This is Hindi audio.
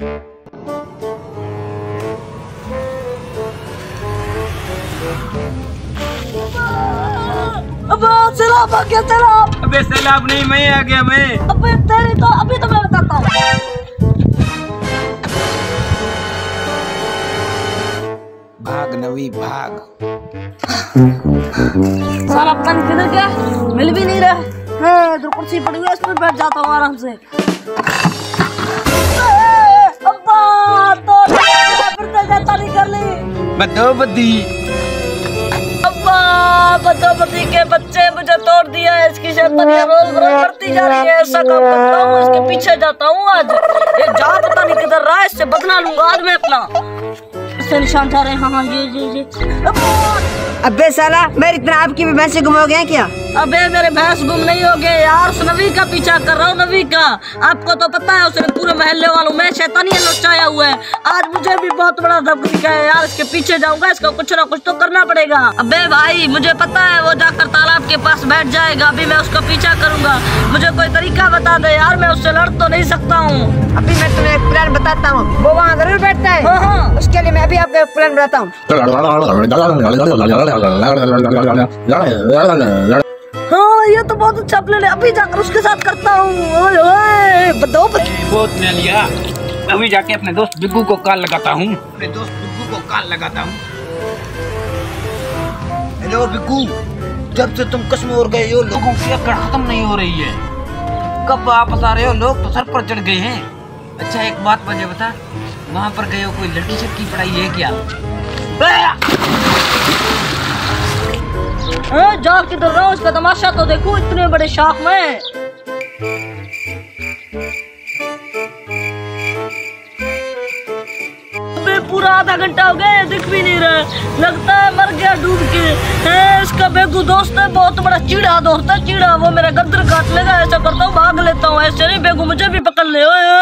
अबे सैलाब आ गया, सैलाब। अबे सैलाब नहीं, मैं आ गया मैं। अबे तेरी तो अभी तो मैं बताता हूँ। भाग नवी भाग। साला पता नहीं किधर गया, मिल भी नहीं रहा है। इधर कुर्सी पड़ी हुई है, इस पर बैठ जाता हूँ आराम से। अब्बा तो फिर जाता नहीं कर ली। बदो बदी। अब्बा बदोबदी के बच्चे मुझे तोड़ दिया है। इसकी शैतानियां रोज बरोज बढ़ती जा रही है। ऐसा काम करता हूँ, इसके पीछे जाता हूँ आज। ये जा पता नहीं किधर रहा है, इससे बदला लूंगा आज मैं अपना। इससे निशान जा रहे हैं। हाँ ये अबे साला मेरी तरह आपकी भी भैंसे गुम हो गए क्या? अबे मेरे भैंस गुम नहीं हो गए यार, उस नवी का पीछा कर रहा हूँ। नवी का आपको तो पता है, उसने पूरे महल्ले वालों में शैतानियां लुटाया हुआ है। आज मुझे भी बहुत बड़ा धमकी दिखा है यार, इसके पीछे जाऊंगा, इसको कुछ ना कुछ तो करना पड़ेगा। अबे भाई मुझे पता है वो जाकर तालाब के पास बैठ जाएगा, अभी मैं उसका पीछा करूंगा। मुझे कोई तरीका बता दे यार, मैं उससे लड़ तो नहीं सकता हूँ। अभी मैं तुम्हें एक प्लान बताता हूँ, वो वहाँ जरूर बैठता है। हाँ। उसके लिए मैं अभी आपको एक प्लान बताता हूँ। हाँ ये तो बहुत अच्छा प्लान है, अभी जाकर उसके साथ करता हूँ। बहुत ले लिया, अभी जाके अपने दोस्त बिग्गू को कॉल लगाता हूँ। अपने दोस्त बिग्गू को कॉल लगाता हूँ। हेलो बिग्गू, जब से तुम कश्मीर गए हो लोगों की अकड़ खत्म नहीं हो रही है। कब वापस आ रहे हो? लोग तो सर पर चढ़ गए हैं। अच्छा एक बात मुझे बता, वहाँ पर गए हो कोई लड़की शड़की पढ़ाई है क्या? जा किधर रहा हूँ, उसका तमाशा तो देखो इतने बड़े शाख में। अबे पूरा आधा घंटा हो गया, दिख भी नहीं रहा, लगता है मर गया डूब के। इसका बेगू दोस्त है, बहुत बड़ा चीड़ा दोस्त है, चीड़ा। वो मेरा गद्दर काट लेगा, ऐसा करता हूँ भाग लेता हूँ। ऐसे नहीं बेगू मुझे भी पकड़ ले। ओए